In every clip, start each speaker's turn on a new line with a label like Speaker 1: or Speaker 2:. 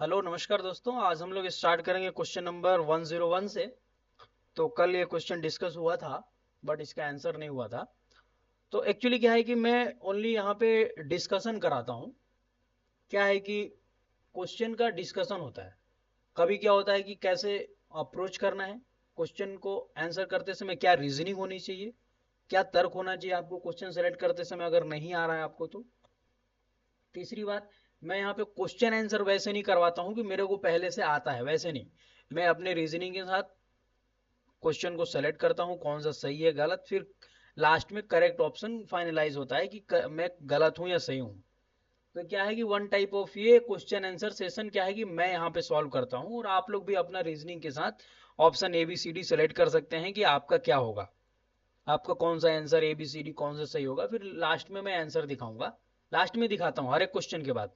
Speaker 1: Hello नमस्कार दोस्तों। आज हम लोग स्टार्ट करेंगे क्वेश्चन नंबर 101 से। तो कल ये क्वेश्चन डिस्कस हुआ था बट इसका आंसर नहीं हुआ था। तो एक्चुअली क्या है कि मैं ओनली यहाँ पे डिस्कशन कराता हूँ। क्या है कि क्वेश्चन का डिस्कशन होता है। कभी क्या होता है कि कैसे अप्रोच करना है क्वेश्चन को आंसर करते समय, क्या रीजनिंग होनी चाहिए, क्या तर्क होना चाहिए आपको क्वेश्चन सेलेक्ट करते समय अगर नहीं आ रहा है आपको तो। तीसरी बात, मैं यहाँ पे क्वेश्चन आंसर वैसे नहीं करवाता हूँ कि मेरे को पहले से आता है, वैसे नहीं। मैं अपने रीजनिंग के साथ क्वेश्चन को सेलेक्ट करता हूँ कौन सा सही है गलत, फिर लास्ट में करेक्ट ऑप्शन फाइनलाइज होता है कि मैं गलत हूँ या सही हूँ। तो क्या है कि वन टाइप ऑफ ये क्वेश्चन आंसर सेशन क्या है कि मैं यहाँ पे सॉल्व करता हूँ और आप लोग भी अपना रीजनिंग के साथ option A B C D select कर सकते हैं कि आपका क्या होगा, आपका कौन सा answer A B C D कौन सा सही होगा। फिर लास्ट में मैं आंसर दिखाऊंगा, लास्ट में दिखाता हूँ हर एक क्वेश्चन के बाद।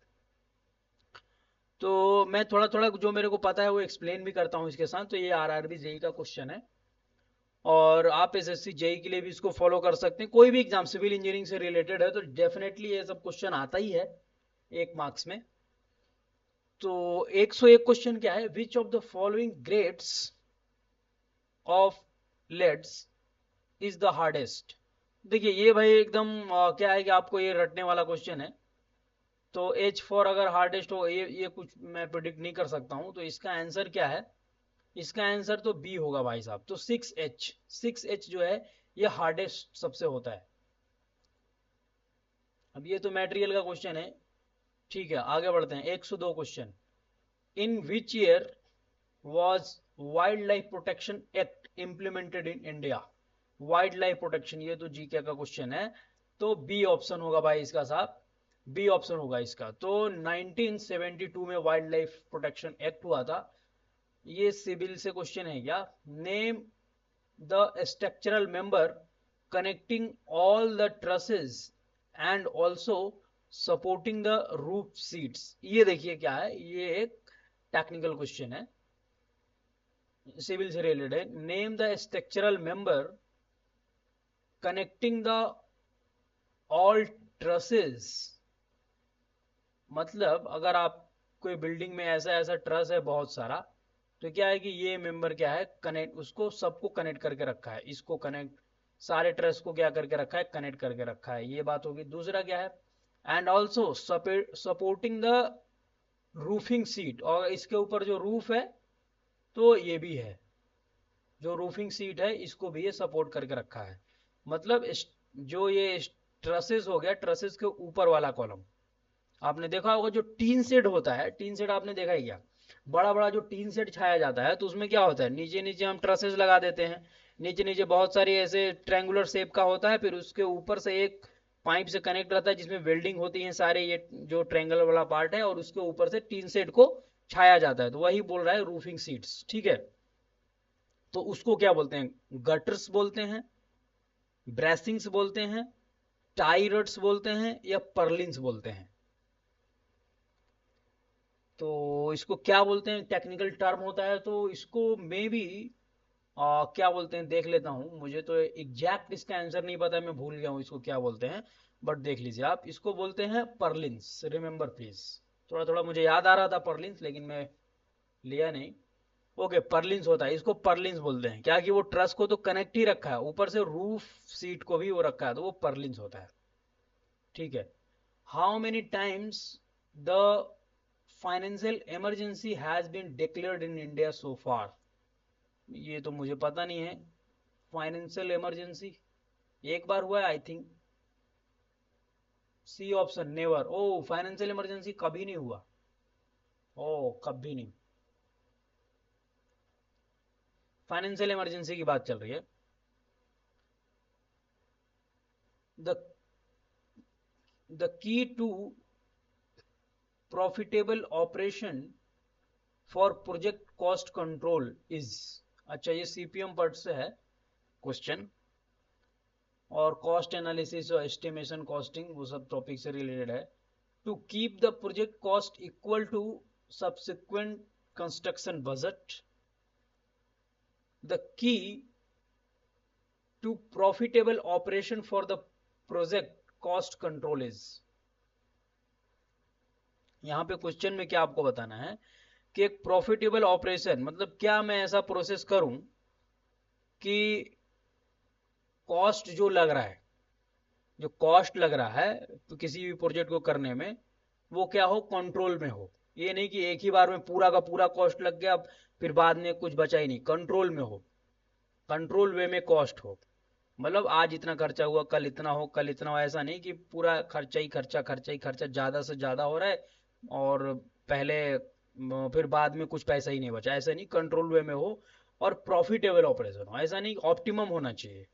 Speaker 1: तो मैं थोड़ा थोड़ा जो मेरे को पता है वो एक्सप्लेन भी करता हूँ इसके साथ। तो ये आरआरबी जेई का क्वेश्चन है और आप एसएससी जेई के लिए भी इसको फॉलो कर सकते हैं। कोई भी एग्जाम सिविल इंजीनियरिंग से रिलेटेड है तो डेफिनेटली ये सब क्वेश्चन आता ही है 1 मार्क्स में। तो 101 क्वेश्चन क्या है, which of the following grades of leads is the hardest. देखिए ये भाई एकदम क्या है कि आपको ये रटने वाला क्वेश्चन है। तो H4 अगर हार्डेस्ट हो, ये कुछ मैं प्रिडिक्ट नहीं कर सकता हूँ। तो इसका आंसर क्या है, इसका आंसर तो बी होगा भाई साहब। तो 6H जो है ये हार्डेस्ट सबसे होता है। अब ये तो मटेरियल का क्वेश्चन है। ठीक है आगे बढ़ते हैं। 102 question, in which year was wild life protection act implemented in India. Wild life protection, ये तो जीके का क्वेश्चन है। तो बी ऑप्शन होगा भाई इसका साहब, बी ऑप्शन होगा इसका। तो 1972 में वाइल्ड लाइफ प्रोटेक्शन एक्ट हुआ था। ये सिविल से क्वेश्चन है क्या। Name the structural member connecting all the trusses and also supporting the roof seats। ये देखिए क्या है, ये एक टेक्निकल क्वेश्चन है, सिविल से रिलेटेड है। Name the structural member connecting the all trusses. मतलब अगर आप कोई बिल्डिंग में ऐसा ऐसा ट्रस है बहुत सारा, तो क्या है कि ये मेंबर क्या है, कनेक्ट, उसको सबको कनेक्ट करके रखा है, इसको कनेक्ट, सारे ट्रस को क्या करके रखा है, कनेक्ट करके रखा है। ये बात होगी। दूसरा क्या है, and also supporting the roofing seat, और इसके ऊपर जो रूफ है तो ये भी है, जो रूफिंग सीट है इसको भी ये सपोर्ट करके रखा है। मतलब जो ये ट्रसेस हो गया, ट्रसेस के ऊपर वाला कॉलम। आपने देखा होगा जो टीन शेड होता है, टीन शेड आपने देखा ही क्या, बड़ा बड़ा जो टीन शेड छाया जाता है तो उसमें क्या होता है, नीचे नीचे हम ट्रसेस लगा देते हैं। नीचे नीचे बहुत सारी ऐसे ट्रायंगुलर शेप का होता है, फिर उसके ऊपर से एक पाइप से कनेक्ट रहता है जिसमें वेल्डिंग होती है सारे, ये जो ट्रायंगल वाला पार्ट है, और उसके ऊपर से टीन शेड को छाया जाता है। तो वही बोल रहा है रूफिंग सीट्स, ठीक है। तो उसको क्या बोलते हैं, गटर्स बोलते हैं, ब्रेसिंग्स बोलते हैं, टाई रड्स बोलते हैं, या पर्लिन्स बोलते हैं। तो इसको क्या बोलते हैं, टेक्निकल टर्म होता है। तो इसको मे बी क्या बोलते हैं, देख लेता हूँ। मुझे तो एग्जैक्ट इसका आंसर नहीं पता, मैं भूल गया हूँ इसको क्या बोलते हैं। बट देख लीजिए आप, इसको बोलते हैं पर्लिन्स। रिमेंबर प्लीज, थोड़ा थोड़ा मुझे याद आ रहा था पर्लिन्स, लेकिन मैं लिया नहीं। ओके पर्लिन्स होता है, इसको पर्लिन्स बोलते हैं। क्या कि वो ट्रस को तो कनेक्ट ही रखा है, ऊपर से रूफ सीट को भी वो रखा है, तो वो पर्लिन्स होता है। ठीक है। How many times the financial emergency has been declared in India so far. ये तो मुझे पता नहीं है। फाइनेंशियल इमरजेंसी एक बार हुआ है I think. C option, never. Oh financial emergency कभी नहीं हुआ। ओ कभी नहीं। फाइनेंशियल इमरजेंसी की बात चल रही है। The the key to profitable operation for project cost control is. अच्छा ये सीपीएम पर्ट से है क्वेश्चन, और कॉस्ट एनालिसिस और एस्टिमेशन कॉस्टिंग वो सब टॉपिक से रिलेटेड है। To keep the project cost equal to subsequent construction budget, the key to profitable operation for the project cost control is। यहाँ पे क्वेश्चन में क्या आपको बताना है कि एक प्रॉफिटेबल ऑपरेशन मतलब क्या मैं ऐसा प्रोसेस करूं कि कॉस्ट जो लग रहा है, जो कॉस्ट लग रहा है तो किसी भी प्रोजेक्ट को करने में, वो क्या हो, कंट्रोल में हो। ये नहीं कि एक ही बार में पूरा का पूरा कॉस्ट लग गया फिर बाद में कुछ बचा ही नहीं, कंट्रोल में हो, कंट्रोल वे में कॉस्ट हो। मतलब आज इतना खर्चा हुआ, कल इतना हो, कल इतना हो, ऐसा नहीं कि पूरा खर्चा ही खर्चा, खर्चा ही खर्चा, ज्यादा से ज्यादा हो रहा है और पहले फिर बाद में कुछ पैसा ही नहीं बचा, ऐसा नहीं, कंट्रोल वे में हो और प्रॉफिटेबल ऑपरेशन हो। ऐसा नहीं, ऑप्टिमम होना चाहिए।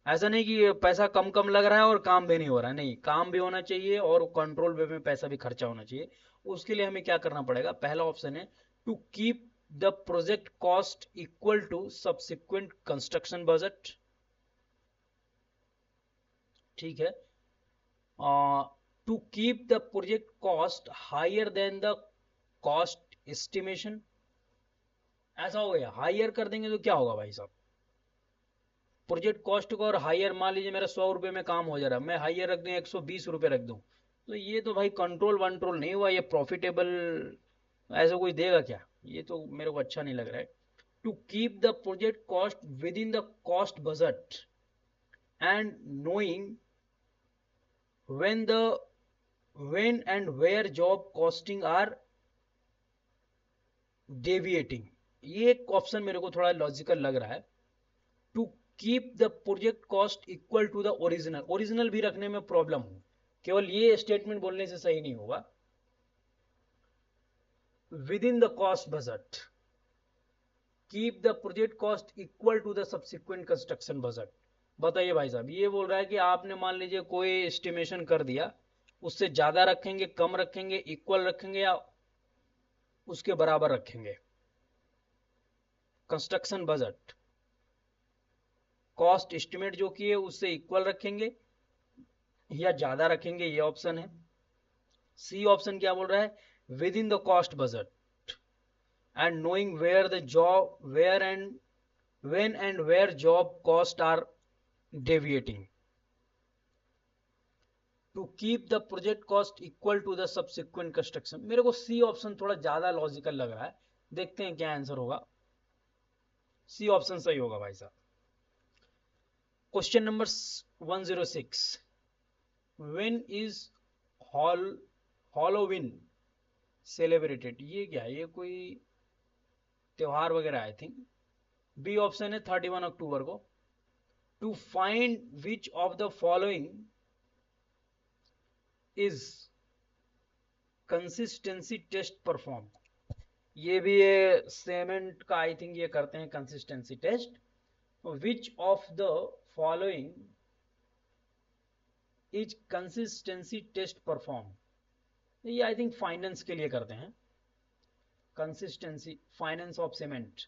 Speaker 1: ऐसा नहीं कि पैसा कम कम लग रहा है और काम भी नहीं हो रहा है, नहीं, काम भी होना चाहिए और कंट्रोल वे में पैसा भी खर्चा होना चाहिए। उसके लिए हमें क्या करना पड़ेगा, पहला ऑप्शन है to keep the project cost equal to subsequent construction budget. ठीक है, to keep the project cost higher than the cost estimation. ऐसा हो गया, हायर कर देंगे तो क्या होगा भाई साहब, प्रोजेक्ट कॉस्ट को और हायर, मान लीजिए मेरा 100 रुपये में काम हो जा रहा है, मैं हायर रख दूं 120 रुपये रख दूं, तो ये तो भाई कंट्रोल वंट्रोल नहीं हुआ, ये प्रॉफिटेबल ऐसा कोई देगा क्या, ये तो मेरे को अच्छा नहीं लग रहा है। To keep the project cost with in the cost budget and knowing when the when and where job costing are deviating। ये एक ऑप्शन मेरे को थोड़ा लॉजिकल लग रहा है। To keep the project cost equal to the original, original भी रखने में प्रॉब्लम हो, केवल ये स्टेटमेंट बोलने से सही नहीं होगा। With in the cost budget, keep the project cost equal to the subsequent construction budget. बताइए भाई साहब, ये बोल रहा है कि आपने मान लीजिए कोई एस्टिमेशन कर दिया, उससे ज्यादा रखेंगे, कम रखेंगे, इक्वल रखेंगे या उसके बराबर रखेंगे। कंस्ट्रक्शन बजट कॉस्ट एस्टिमेट जो किए उससे इक्वल रखेंगे या ज्यादा रखेंगे, ये ऑप्शन है। सी ऑप्शन क्या बोल रहा है, with in the cost budget and knowing where the job where and when and where job cost are deviating to keep the project cost equal to the subsequent construction। मेरे को C option थोड़ा ज्यादा logical लग रहा है, देखते हैं क्या आंसर होगा। सी ऑप्शन सही होगा भाई साहब। Question number 106, when is Halloween celebrated. ये क्या है, ये कोई त्योहार वगैरह आई थिंक। बी ऑप्शन है 31 अक्टूबर को। To find which of the following is consistency test perform. ये भी ये सीमेंट का आई थिंक ये करते हैं consistency test. Which of the following is consistency test perform, ये आई थिंक फाइनेंस के लिए करते हैं, कंसिस्टेंसी फाइनेंस ऑफ सीमेंट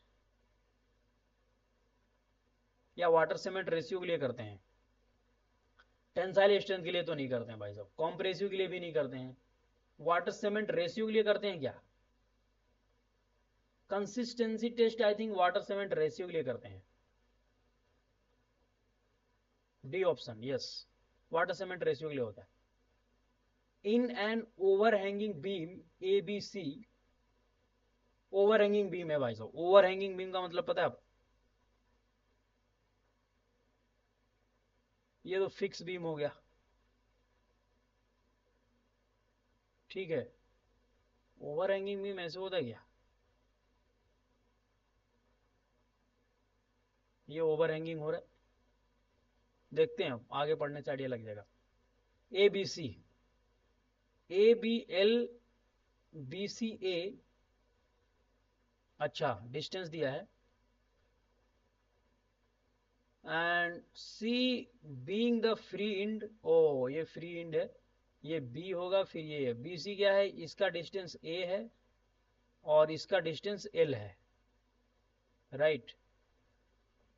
Speaker 1: या वाटर सीमेंट रेशियो के लिए करते हैं। टेंसाइल स्ट्रेंथ के लिए तो नहीं करते हैं भाई साहब, कॉम्प्रेसिव के लिए भी नहीं करते हैं, वाटर सीमेंट रेशियो के लिए करते हैं क्या। Consistency test I think water cement ratio के लिए करते हैं। D option, yes, water cement ratio के लिए होता है। In an overhanging beam A B C, overhanging beam है भाई साहब, ओवरहैंगिंग बीम का मतलब पता है आप, ये तो फिक्स बीम हो गया, ठीक है। ओवरहैंगिंग बीम ऐसे होता है क्या, ये ओवरहैंगिंग हो रहा है, देखते हैं आगे पढ़ने से आइडिया लग जाएगा। A B C, A B L B C A, अच्छा डिस्टेंस दिया है, and C being the free end, ओ ये फ्री इंड है, ये बी होगा, फिर ये बी सी क्या है, इसका डिस्टेंस ए है और इसका डिस्टेंस एल है, right.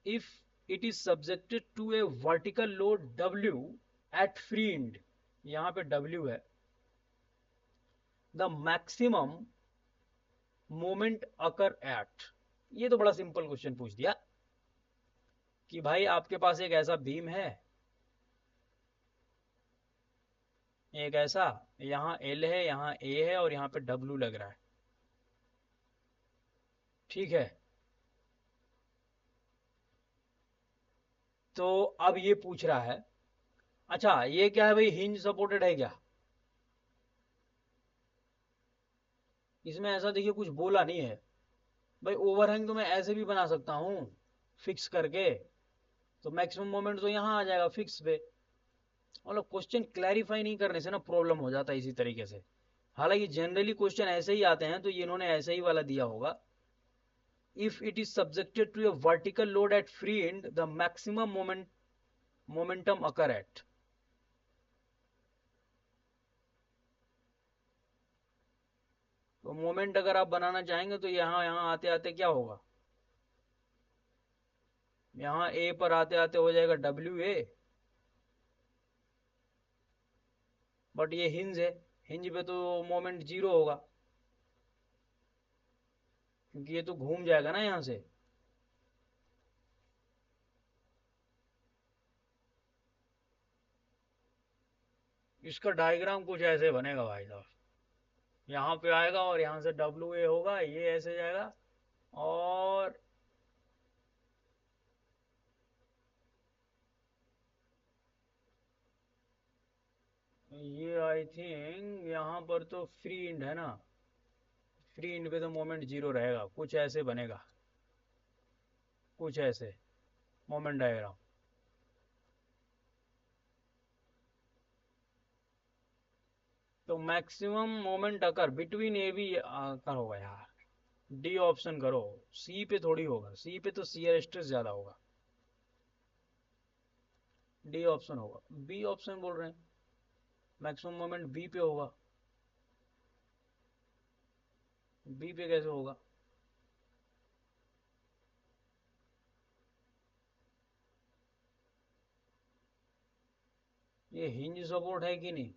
Speaker 1: If it is subjected to a vertical load W at free end, यहां पे डब्ल्यू है, the maximum moment occur at. ये तो बड़ा सिंपल क्वेश्चन पूछ दिया कि भाई आपके पास एक ऐसा बीम है एक ऐसा, यहाँ एल है, यहाँ ए है और यहाँ पे डब्लू लग रहा है, ठीक है। तो अब ये पूछ रहा है, अच्छा ये क्या है भाई, हिंज सपोर्टेड है क्या? इसमें ऐसा देखिए कुछ बोला नहीं है भाई। ओवरहैंग तो मैं ऐसे भी बना सकता हूँ फिक्स करके, तो मैक्सिमम मोमेंट तो यहाँ आ जाएगा फिक्स पे। मतलब क्वेश्चन क्लैरिफाई नहीं करने से ना प्रॉब्लम हो जाता है इसी तरीके से। हालांकि जनरली क्वेश्चन ऐसे ही आते हैं, तो ये इन्होंने ऐसे ही वाला दिया होगा। If it is subjected to a vertical load at free end the maximum momentum occur at. तो मोमेंट अगर आप बनाना चाहेंगे तो यहाँ यहाँ आते आते क्या होगा, यहाँ ए पर आते आते हो जाएगा डब्ल्यू ए, बट ये हिंज है, हिंज पे तो मोमेंट जीरो होगा, क्योंकि ये तो घूम जाएगा ना यहाँ से। इसका डायग्राम कुछ ऐसे बनेगा भाई साहब, यहाँ पे आएगा और यहाँ से डब्ल्यू ए होगा, ये ऐसे जाएगा, और ये आई थिंक यहाँ पर तो फ्री इंड है ना, फ्री इंड पे तो मोमेंट जीरो रहेगा, कुछ ऐसे बनेगा, कुछ ऐसे मोमेंट डायग्राम। तो maximum moment occur between A be occur होगा यार, डी ऑप्शन करो। सी पे थोड़ी होगा, सी पे तो शियर स्ट्रेस ज्यादा होगा, डी ऑप्शन होगा। बी ऑप्शन बोल रहे हैं, मैक्सिमम मोमेंट बी पे होगा, बी पे कैसे होगा? ये हिंज सपोर्ट है कि नहीं?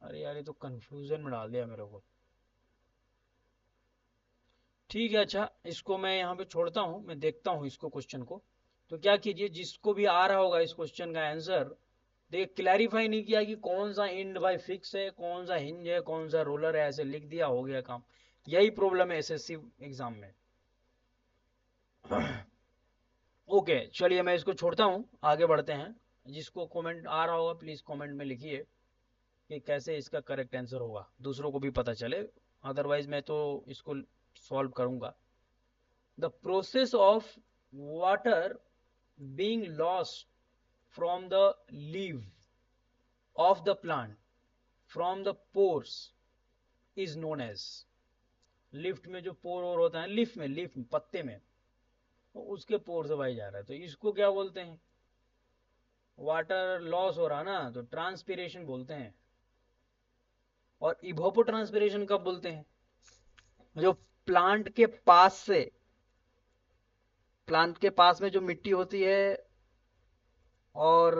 Speaker 1: अरे यार ये तो कंफ्यूजन में डाल दिया मेरे को। ठीक है, अच्छा इसको मैं यहाँ पे छोड़ता हूँ, मैं देखता हूँ इसको क्वेश्चन को। तो क्या कीजिए, जिसको भी आ रहा होगा इस क्वेश्चन का आंसर, देखिए क्लैरिफाई नहीं किया कि कौन सा इंड भाई फिक्स है, कौन सा हिंज है, कौन सा रोलर है, ऐसे लिख दिया, हो गया काम। यही प्रॉब्लम है एसएससी एग्जाम में। ओके चलिए, मैं इसको छोड़ता हूँ, आगे बढ़ते हैं। जिसको कमेंट आ रहा होगा प्लीज कमेंट में लिखिए कि कैसे इसका करेक्ट आंसर होगा, दूसरों को भी पता चले। अदरवाइज मैं तो इसको सॉल्व करूंगा। The process of water being lost from the leaf of the plant from the pores is known as। Lift में जो पोर और होता है, लीफ में पत्ते में, तो उसके पोर से भाई जा रहा है, तो इसको क्या बोलते हैं? वाटर लॉस हो रहा ना, तो ट्रांसपिरेशन बोलते हैं। और इवोपो ट्रांसपिरेशन कब बोलते हैं? जो प्लांट के पास से, प्लांट के पास में जो मिट्टी होती है और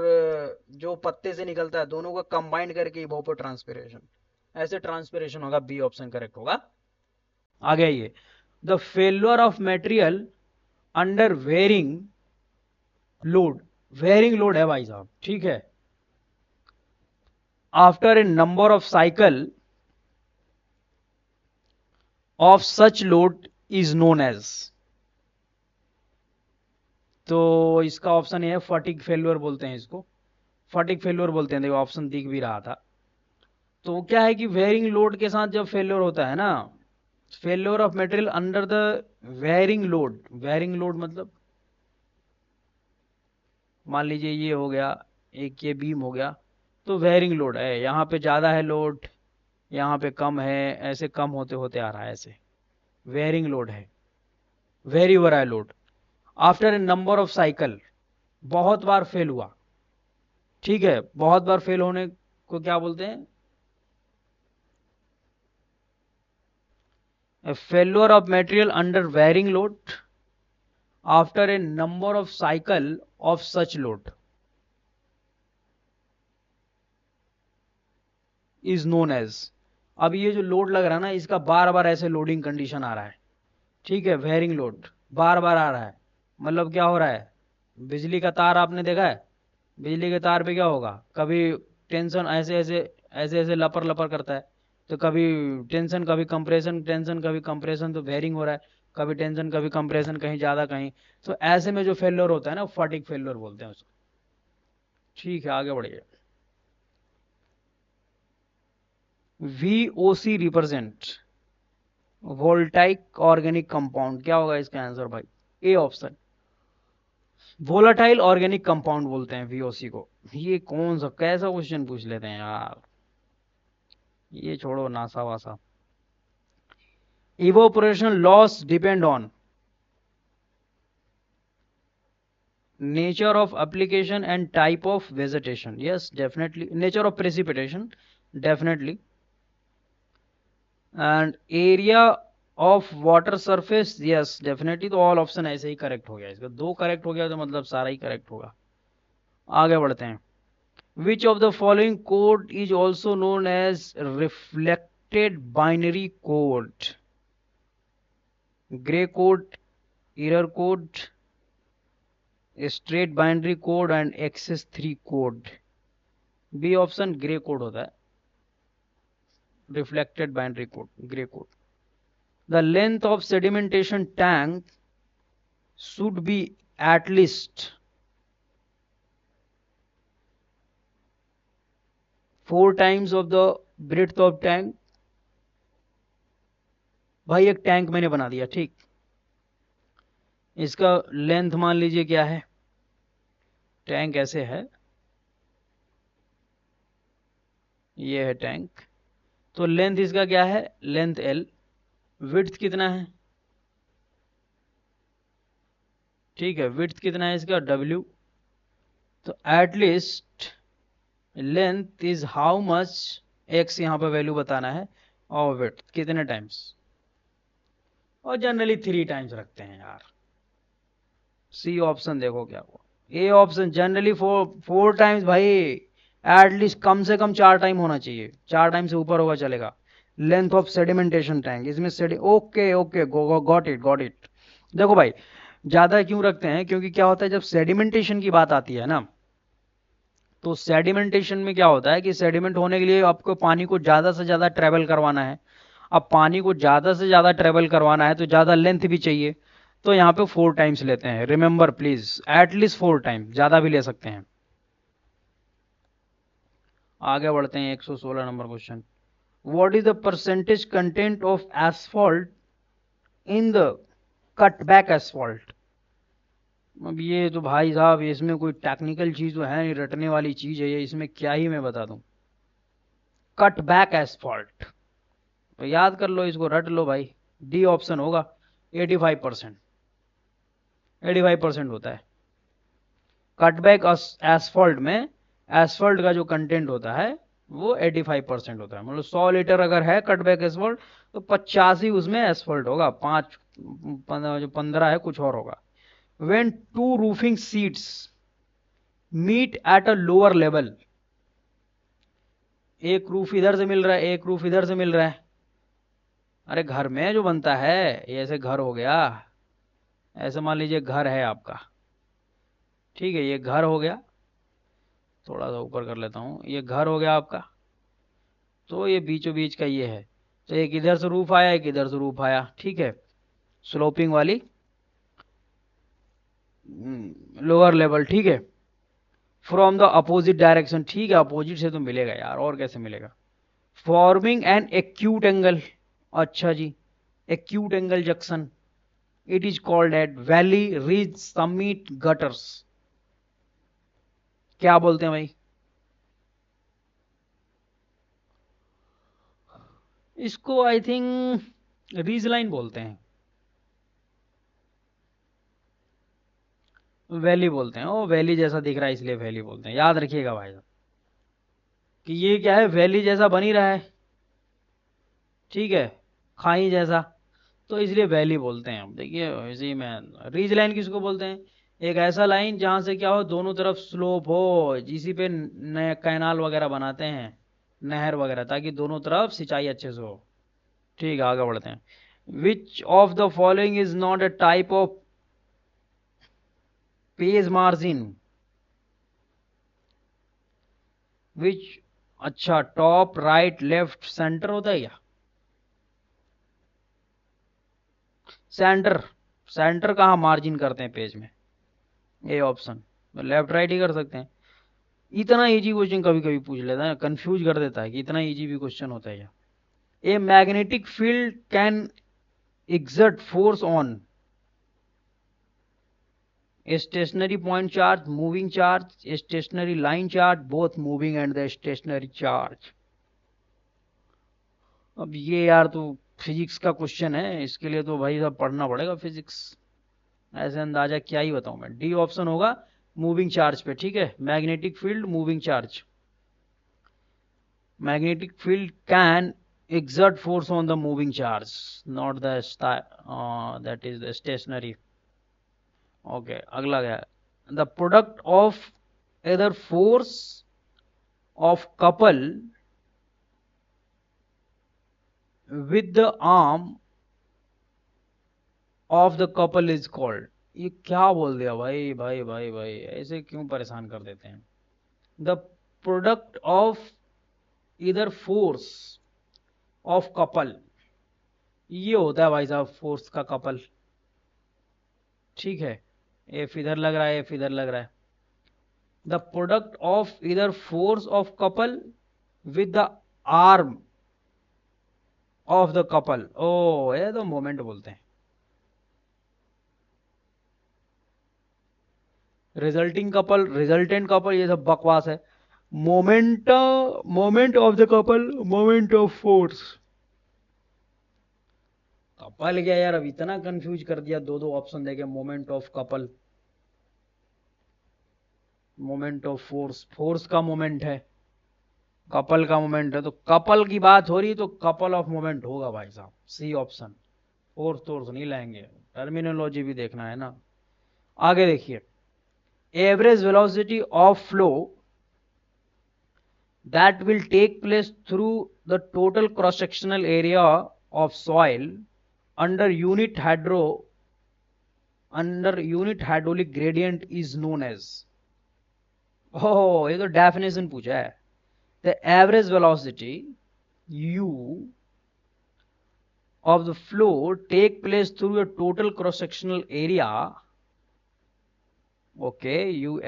Speaker 1: जो पत्ते से निकलता है, दोनों को कंबाइंड करके इवोपो ट्रांसपिरेशन, ऐसे ट्रांसपिरेशन होगा। बी ऑप्शन करेक्ट होगा। आगे आइए, the failure of material under varying load, varying load है भाई साहब, ठीक है। After a number of cycle of such load is known as. तो इसका ऑप्शन है फटिग फेल्योर बोलते हैं इसको, फटिग फेल्योर बोलते हैं। देखो ऑप्शन दिख भी रहा था। तो क्या है कि वेरिंग लोड के साथ जब फेल्योर होता है ना, failure of material under the varying load, varying load मतलब मान लीजिए ये हो गया, एक ये बीम हो गया, तो वेरिंग लोड है, यहाँ पे ज्यादा है लोड, यहाँ पे कम है, ऐसे कम होते होते आ रहा है, ऐसे वेरिंग लोड है, वेरी हो रहा है load. After a number of cycle, बहुत बार फेल हुआ, ठीक है, बहुत बार फेल होने को क्या बोलते हैं? Failure of material under varying load, after a number of cycle of such load is known as. अब ये जो लोड लग रहा है ना, इसका बार बार ऐसे लोडिंग कंडीशन आ रहा है, ठीक है, वेयरिंग लोड बार बार आ रहा है, मतलब क्या हो रहा है, बिजली का तार आपने देखा है, बिजली के तार पे क्या होगा, कभी टेंशन ऐसे ऐसे ऐसे ऐसे लपर लपर करता है, तो कभी टेंशन कभी कंप्रेशन, टेंशन कभी कंप्रेशन, तो वेयरिंग हो रहा है, कभी टेंशन कभी कंप्रेशन, कहीं ज़्यादा कहीं, तो ऐसे में जो फेल्योर होता है ना, फटिग फेल्योर बोलते हैं उसको। ठीक है, आगे बढ़िए। VOC represent voltaic organic compound, क्या होगा इसका आंसर भाई, A option, volatile organic compound बोलते हैं VOC को। ये कौन सा कैसा क्वेश्चन पूछ लेते हैं यार, ये छोड़ो NASA Vasa. Evaporation loss depend on nature of application and type of vegetation, yes definitely, nature of precipitation definitely, and area of water surface, yes definitely, तो ऑल ऑप्शन ऐसे ही करेक्ट हो गया, इसका दो करेक्ट हो गया तो मतलब सारा ही करेक्ट होगा। आगे बढ़ते हैं। Which of the following code is also known as reflected binary code, gray code, error code, straight binary code and excess 3 code. B option gray code होता है, reflected binary code, gray code. The length of sedimentation tank should be at least 4 times of the breadth of tank। भाई एक tank मैंने बना दिया, ठीक, इसका length मान लीजिए क्या है, टैंक ऐसे है, ये है टैंक, तो लेंथ इसका क्या है, लेंथ L, विड्थ कितना है, ठीक है, विड्थ कितना है इसका W, तो at least length is how much, x यहाँ पे वैल्यू बताना है, और विड्थ कितने टाइम्स, और जनरली 3 टाइम्स रखते हैं यार। सी ऑप्शन देखो क्या हुआ, ए ऑप्शन जनरली 4 टाइम्स भाई, एटलीस्ट कम से कम 4 टाइम होना चाहिए, 4 टाइम से ऊपर होगा चलेगा। लेंथ ऑफ सेडिमेंटेशन टैंक, इसमें okay okay, got it got it. देखो भाई ज्यादा क्यों रखते हैं, क्योंकि क्या होता है जब सेडिमेंटेशन की बात आती है ना, तो सेडिमेंटेशन में क्या होता है कि सेडिमेंट होने के लिए आपको पानी को ज्यादा से ज्यादा ट्रेवल करवाना है। अब पानी को ज्यादा से ज्यादा ट्रेवल करवाना है तो ज्यादा लेंथ भी चाहिए, तो यहाँ पे 4 टाइम्स लेते हैं, रिमेंबर प्लीज, एटलीस्ट 4 टाइम, ज्यादा भी ले सकते हैं। आगे बढ़ते हैं 116 number question. What is the percentage content of asphalt in the cutback asphalt. अब ये तो भाई साहब इसमें कोई टेक्निकल चीज तो है नहीं, रटने वाली चीज है ये, इसमें क्या ही मैं बता दूं। कट बैक एसफॉल्ट, तो याद कर लो इसको, रट लो भाई, डी ऑप्शन होगा, 85%, 85% होता है कटबैक एसफॉल्ट में। एसफॉल्ट का जो कंटेंट होता है वो 85% होता है, मतलब 100 लीटर अगर है कटबैक एसफॉल्ट तो 85 उसमें एसफॉल्ट होगा, 15 है कुछ और होगा। when two roofing sheets meet at a lower level, एक रूफ इधर से मिल रहा है, एक रूफ इधर से मिल रहा है, अरे घर में जो बनता है ये ऐसे घर हो गया, ऐसे मान लीजिए घर है आपका, ठीक है, ये घर हो गया, थोड़ा सा ऊपर कर लेता हूँ, ये घर हो गया आपका, तो ये बीचों बीच का ये है, तो एक इधर से रूफ आया, एक इधर से रूफ आया, ठीक है, स्लोपिंग वाली लोअर लेवल, ठीक है, फ्रॉम द अपोजिट डायरेक्शन, ठीक है, अपोजिट से तो मिलेगा यार, और कैसे मिलेगा, फॉर्मिंग एन एक्यूट एंगल, अच्छा जी, acute angle junction, it is called at valley ridge summit gutters, क्या बोलते हैं भाई, इसको आई थिंक रीज लाइन बोलते हैं, वैली बोलते हैं, ओ वैली जैसा दिख रहा है इसलिए वैली बोलते हैं, याद रखिएगा भाई कि ये क्या है, वैली जैसा बन ही रहा है, ठीक है, खाई जैसा, तो इसलिए वैली बोलते हैं हम। देखिए इसी में रीज लाइन किसको बोलते हैं? एक ऐसा लाइन जहां से क्या हो, दोनों तरफ स्लोप हो, जिसी पे नए कैनाल वगैरह बनाते हैं, नहर वगैरह, ताकि दोनों तरफ सिंचाई अच्छे से हो। ठीक है, आगे बढ़ते हैं। Which of the following is not a type of page margin? Which, अच्छा, टॉप, राइट, लेफ्ट, सेंटर होता है क्या? सेंटर, सेंटर कहाँ मार्जिन करते हैं पेज में? A option. लेफ्ट राइट ही कर सकते हैं। इतना इजी क्वेश्चन कभी कभी पूछ लेता है, कंफ्यूज कर देता है कि इतना इजी भी क्वेश्चन होता है क्या। A magnetic field can exert force on a stationary point charge, moving charge, a stationary line charge, both moving and the stationary charge। अब ये यार तो फिजिक्स का क्वेश्चन है, इसके लिए तो भाई साहब पढ़ना पड़ेगा फिजिक्स। ऐसे अंदाजा क्या ही बताऊं मैं। डी ऑप्शन होगा मूविंग चार्ज पे। ठीक है, magnetic field, moving charge. Magnetic field can exert force on the moving charge, not the that is the stationary। Okay, अगला क्या है? The product of either force of couple with the arm of the couple is called। ये क्या बोल दिया भाई भाई भाई भाई, ऐसे क्यों परेशान कर देते हैं? द प्रोडक्ट ऑफ इधर फोर्स ऑफ कपल, ये होता है भाई साहब फोर्स का कपल। ठीक है, एफ इधर लग रहा है, एफ इधर लग रहा है। द प्रोडक्ट ऑफ इधर force of couple with the arm of the couple, ओ ये तो मोमेंट बोलते हैं। रिजल्टिंग कपल, रिजल्टेंट कपल, ये सब बकवास है। Moment, moment of the couple, moment of force. Couple क्या यार, अब इतना कंफ्यूज कर दिया, दो दो ऑप्शन देके। Moment of couple, moment of force, force का मोमेंट है, कपल का मोमेंट है, तो कपल की बात हो रही तो कपल ऑफ मोमेंट होगा भाई साहब, सी ऑप्शन। फोर्स तोर्स नहीं लाएंगे, टर्मिनोलॉजी भी देखना है ना। आगे देखिए, average velocity of flow that will take place through the total cross sectional area of soil under unit hydraulic gradient is known as। oh, ये तो डेफिनेशन पूछा है। the average velocity u of the flow take place through a total cross sectional area, okay,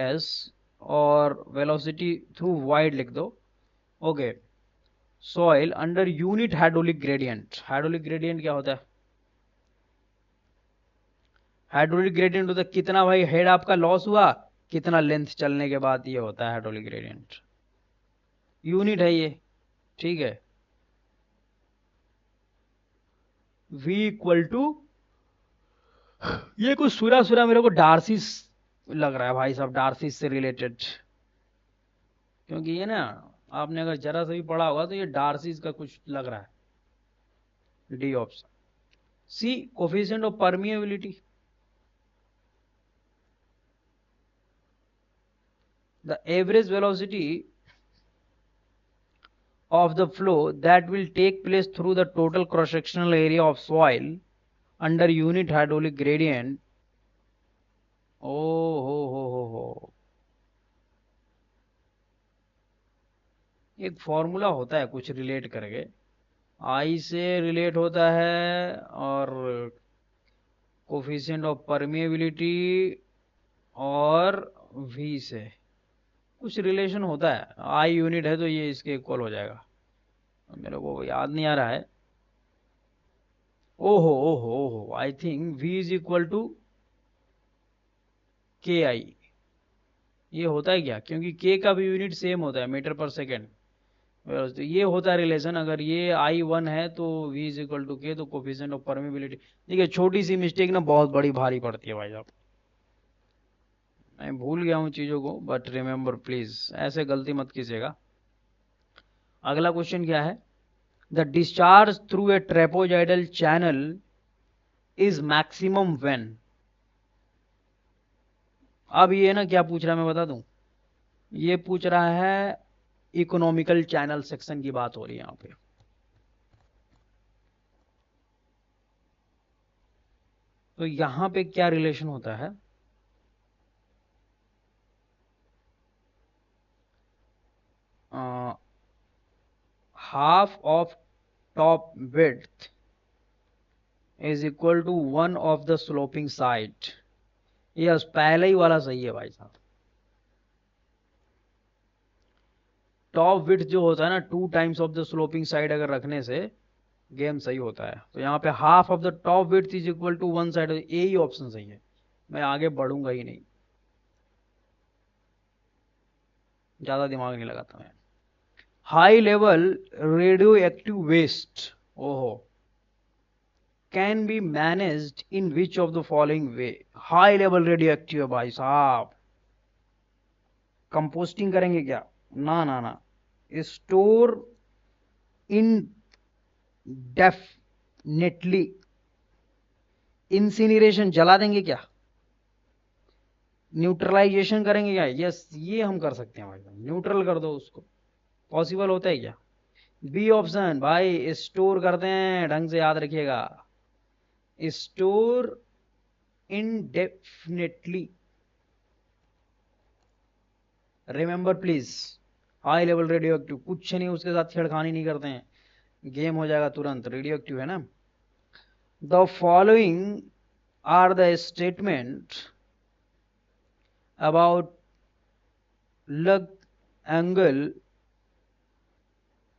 Speaker 1: us, और velocity through void लिख दो, okay, soil under unit hydraulic gradient. Hydraulic gradient क्या होता है? हाइड्रोलिक ग्रेडियंट होता है कितना भाई हेड आपका लॉस हुआ, कितना लेंथ चलने के बाद, ये होता है हाइड्रोलिक ग्रेडियंट। यूनिट है ये। ठीक है, v इक्वल टू, ये कुछ सुरा सुरा मेरे को डार्सिस लग रहा है भाई साहब, डार्सिस से रिलेटेड। क्योंकि ये ना, आपने अगर जरा सा भी पढ़ा होगा तो ये डार्सिस का कुछ लग रहा है। D option. C, coefficient of permeability. the average velocity of the flow that will take place through the total cross sectional area of soil under unit hydraulic gradient। ओ हो, एक फॉर्मूला होता है कुछ रिलेट करके, आई से रिलेट होता है, और कोफिशिएंट ऑफ परमिएबिलिटी और वी से कुछ रिलेशन होता है। आई यूनिट है तो ये इसके इक्वल हो जाएगा, मेरे को याद नहीं आ रहा है। ओहो, I think v is equal to K I. ये होता है क्या? क्योंकि k का भी यूनिट सेम होता है, मीटर पर सेकेंड। तो ये होता है रिलेशन। अगर ये I1 है तो v इज इक्वल टू के, तो कोफिशिएंट ऑफ परमिबिलिटी। देखिए छोटी सी मिस्टेक ना बहुत बड़ी भारी पड़ती है भाई साहब। मैं भूल गया हूँ चीजों को, बट रिमेम्बर प्लीज, ऐसे गलती मत कीजिएगा। अगला क्वेश्चन क्या है? The discharge through a trapezoidal channel is maximum when. अब ये ना क्या पूछ रहा है मैं बता दूं, ये पूछ रहा है इकोनॉमिकल चैनल सेक्शन की बात हो रही है यहां पे। तो यहां पे क्या रिलेशन होता है, half of top width is equal to one of the sloping side. Yes, पहले ही वाला सही है भाई साहब। टॉप विड्थ जो होता है ना, 2 times of the sloping side अगर रखने से गेम सही होता है। तो यहाँ पे half of the top width is equal to one side, A ही ऑप्शन सही है। मैं आगे बढ़ूंगा ही नहीं, ज्यादा दिमाग नहीं लगाता मैं। High level radioactive waste, ओहो, can be managed in which of the following way. High level radioactive है भाई साहब, कंपोस्टिंग करेंगे क्या? ना ना ना, स्टोर इन डेफिनेटली, इंसिनरेशन जला देंगे क्या? न्यूट्रलाइजेशन करेंगे क्या? यस, ये हम कर सकते हैं भाई, न्यूट्रल कर दो उसको। पॉसिबल होता है क्या? बी ऑप्शन भाई, स्टोर करते हैं, ढंग से याद रखिएगा, store indefinitely. Remember please, high level radio active, कुछ नहीं उसके साथ छेड़खानी नहीं करते हैं, गेम हो जाएगा तुरंत, रेडियो एक्टिव है ना। The following are the statement about lug angle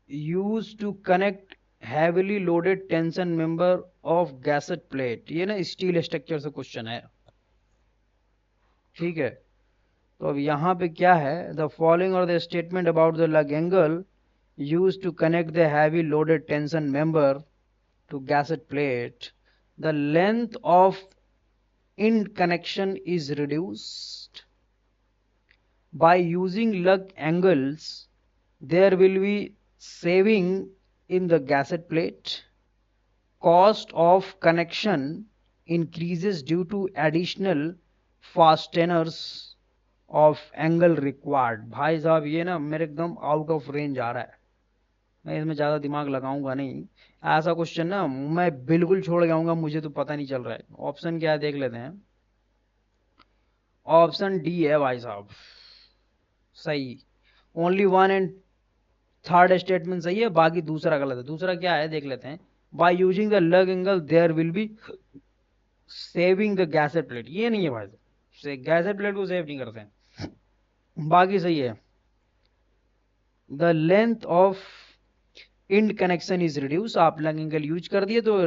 Speaker 1: used to connect heavily loaded tension member of gasset plate। ये ना स्टील स्ट्रक्चर से क्वेश्चन है, ठीक है। तो अब यहाँ पे क्या है, द फॉलोइंग और the statement about the lug angle used to connect the heavy loaded tension member to gasset plate, the length of end connection is reduced by using lug angles, there will be saving in the gasset plate, cost of connection increases due to additional fasteners of angle required। भाई साहब ये ना मेरे एकदम out of range आ रहा है, मैं इसमें ज्यादा दिमाग लगाऊंगा नहीं। ऐसा क्वेश्चन ना मैं बिल्कुल छोड़ जाऊंगा, मुझे तो पता नहीं चल रहा है। ऑप्शन क्या है देख लेते हैं, ऑप्शन डी है भाई साहब सही। Only one and third statement सही है, बाकी दूसरा गलत है। दूसरा क्या है देख लेते हैं, by using the lug angle there will be saving the gusset plate. ये नहीं है भाई, गैसेट प्लेट को सेव नहीं करते हैं, बाकी सही है। The length of end connection is reduce, आप लग एंगल यूज कर दिए तो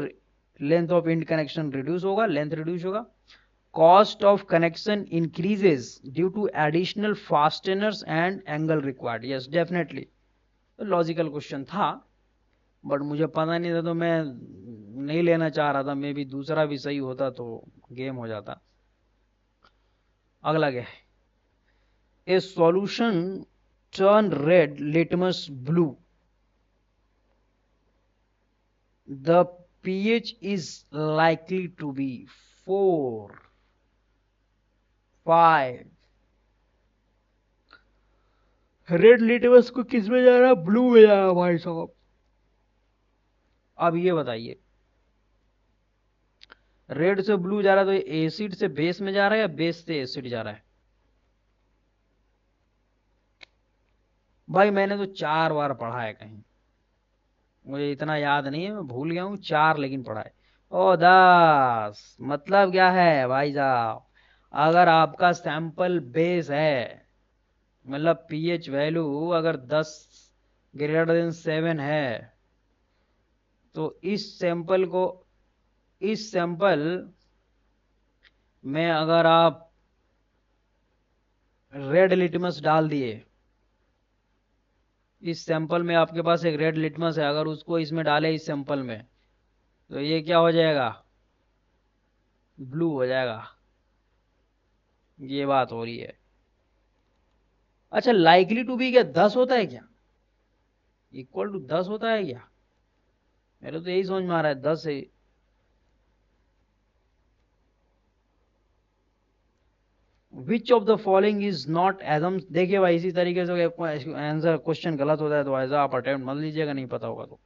Speaker 1: length of end connection reduce होगा, लेंथ रिड्यूस होगा। Cost of connection increases due to additional fasteners and angle required. Yes definitely, logical question था but मुझे पता नहीं था तो मैं नहीं लेना चाह रहा था, मे भी दूसरा भी सही होता तो गेम हो जाता। अगला क्या है, ए solution turn red litmus blue, the pH is likely to be 4, 5। Red litmus को किस में जा रहा है, ब्लू में जा रहा है भाई साहब। अब ये बताइए, रेड से ब्लू जा रहा है तो एसिड से बेस में जा रहा है या बेस से एसिड जा रहा है? भाई मैंने तो 4 बार पढ़ा है कहीं, मुझे इतना याद नहीं है, मैं भूल गया हूँ 4 लेकिन पढ़ा है। ओ 10, मतलब क्या है भाई साहब, अगर आपका सैंपल बेस है, मतलब पीएच वैल्यू अगर 10 ग्रेटर देन 7 है, तो इस सैंपल में अगर आप रेड लिटमस डाल दिए, इस सैंपल में आपके पास एक रेड लिटमस है, अगर उसको इसमें डाले इस सैंपल में, तो ये क्या हो जाएगा, ब्लू हो जाएगा। ये बात हो रही है। अच्छा, लाइकली टू बी क्या 10 होता है क्या, इक्वल टू 10 होता है क्या? मेरे तो यही समझ में आ रहा है 10 है। Which of the following is not एजम, देखिए भाई इसी तरीके से आंसर क्वेश्चन गलत होता है तो ऐसा आप अटेम्प्ट मत लीजिएगा, नहीं पता होगा तो।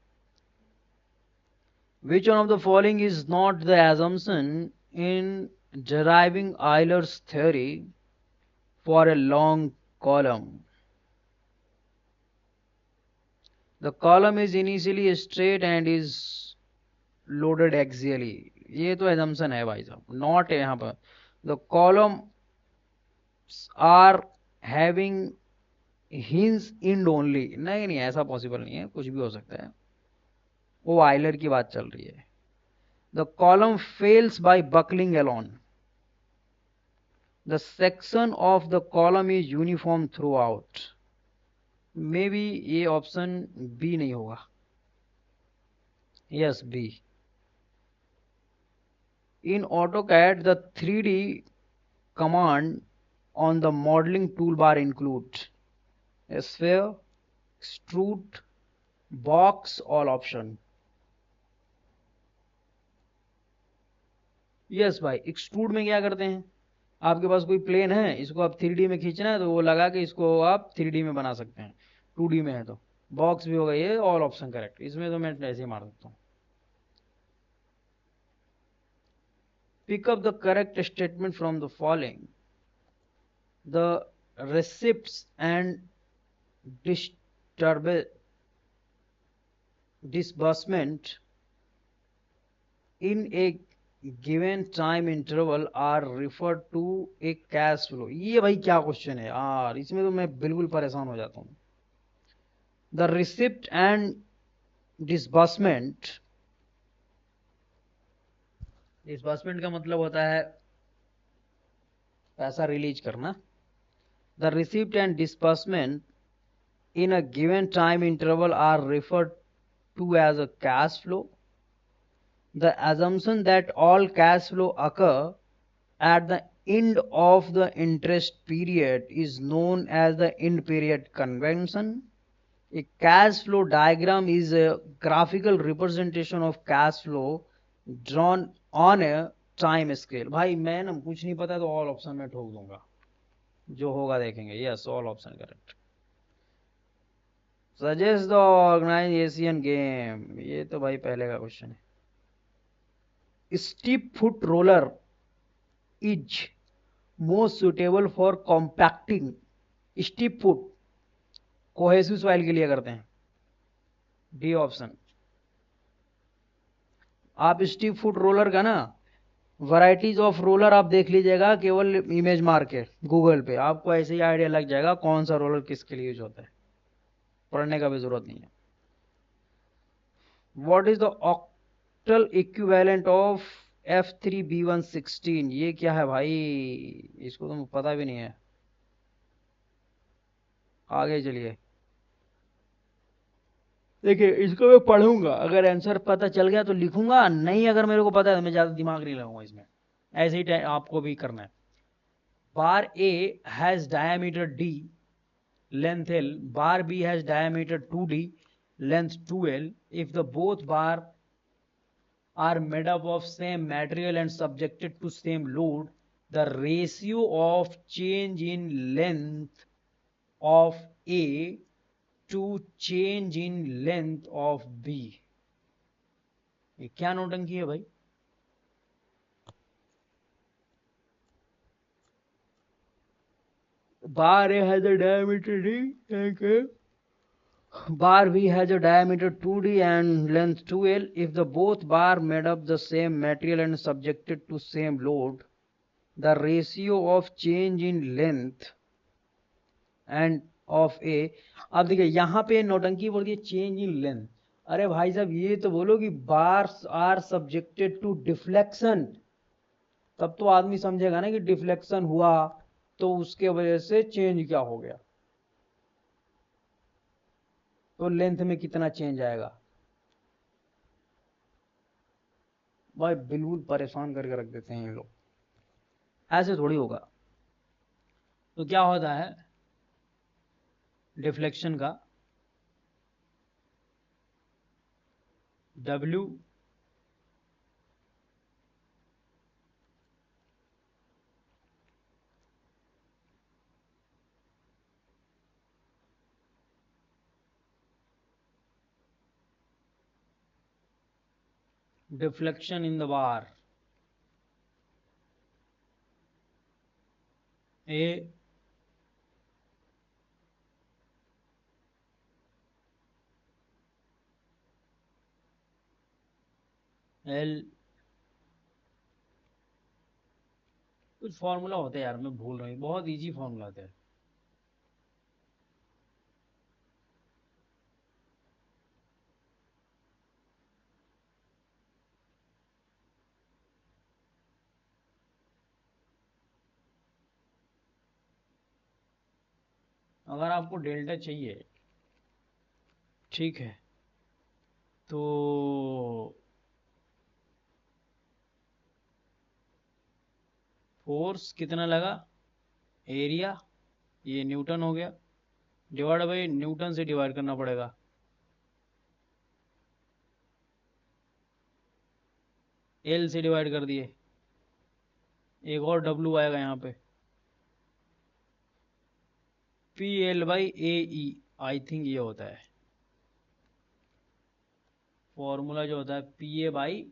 Speaker 1: Which one of the following is not the assumption in deriving Euler's theory for a long column? The column is initially straight and is loaded axially. ये तो assumption है भाई साहब, not है यहाँ पर। The columns are having hinge end only, नहीं नहीं ऐसा पॉसिबल नहीं है, कुछ भी हो सकता है, वो आइलर की बात चल रही है। The column fails by buckling alone. The section of the column is uniform throughout. Maybe ये ऑप्शन बी नहीं होगा, yes B. In AutoCAD the 3D command on the modeling toolbar include a sphere, extrude, box, all option। Yes भाई, extrude में क्या करते हैं, आपके पास कोई प्लेन है, इसको आप 3D में खींचना है तो वो लगा के इसको आप 3D में बना सकते हैं, 2D में है तो। बॉक्स भी होगा, ये ऑल ऑप्शन करेक्ट, इसमें तो मैं ऐसे ही मार सकता हूँ। Pick up the correct statement from the following. The receipts and disbursement in a given time interval are referred to a cash flow। ये भाई क्या क्वेश्चन है यार, इसमें तो मैं बिल्कुल परेशान हो जाता हूँ। The receipt and disbursement, disbursement का मतलब होता है पैसा रिलीज करना। The receipt and disbursement in a given time interval are referred to as a cash flow. The assumption that all cash flow occur at the end of the interest period is known as the end period convention. A cash flow diagram is a graphical representation of cash flow drawn on a time scale। भाई मैं ना कुछ नहीं पता तो all option में ठोक दूंगा, जो होगा देखेंगे। Yes all option correct. Suggest the organize Asian game, ये तो भाई पहले का क्वेश्चन है। Steep foot roller is most suitable for compacting. Steep foot cohesive soil के लिए करते हैं, डी ऑप्शन। आप स्टीप फुट रोलर का ना वैरायटीज ऑफ रोलर आप देख लीजिएगा, केवल इमेज मार के गूगल पे, आपको ऐसे ही आइडिया लग जाएगा कौन सा रोलर किसके लिए यूज होता है, पढ़ने का भी जरूरत नहीं है। What is the octal equivalent of F3B116, ये क्या है भाई, इसको तो पता भी नहीं है। आगे चलिए, देखिए इसको मैं पढ़ूंगा, अगर आंसर पता चल गया तो लिखूंगा, नहीं अगर मेरे को पता है तो मैं ज्यादा दिमाग नहीं लगाऊंगा इसमें, ऐसे ही आपको भी करना है। Bar A has diameter d, length l, bar b has diameter 2d, length 2l। if the both bar are made up of same material and subjected to same load, the ratio of change in length of A to change in length of B। ये क्या नौटंकी है भाई, bar A has a diameter d, okay, bar B has a diameter 2d and length 2l। if the both bar made up the same material and subjected to same load, the ratio of change in length and of A। अब देखिए यहाँ पे नौटंकी बोल दिए change in length, अरे भाई साहब ये तो बोलो कि bars are subjected to deflection, तब तो आदमी समझेगा ना कि डिफ्लेक्शन हुआ तो उसके वजह से चेंज क्या हो गया, तो लेंथ में कितना चेंज आएगा। भाई बिल्कुल परेशान करके रख देते हैं ये लोग, ऐसे थोड़ी होगा। तो क्या होता है डिफ्लेक्शन का, W deflection in the bar, A L, कुछ फॉर्मूला होता है यार, मैं भूल रहा हूँ, बहुत इजी फॉर्मूला होता है। अगर आपको डेल्टा चाहिए, ठीक है, तो फोर्स कितना लगा, एरिया, ये न्यूटन हो गया, डिवाइड बाई न्यूटन से डिवाइड करना पड़ेगा, एल से डिवाइड कर दिए, एक और डब्लू आएगा यहाँ पे, P L by A E, I think ये होता है फॉर्मूला जो होता है, पी ए बाई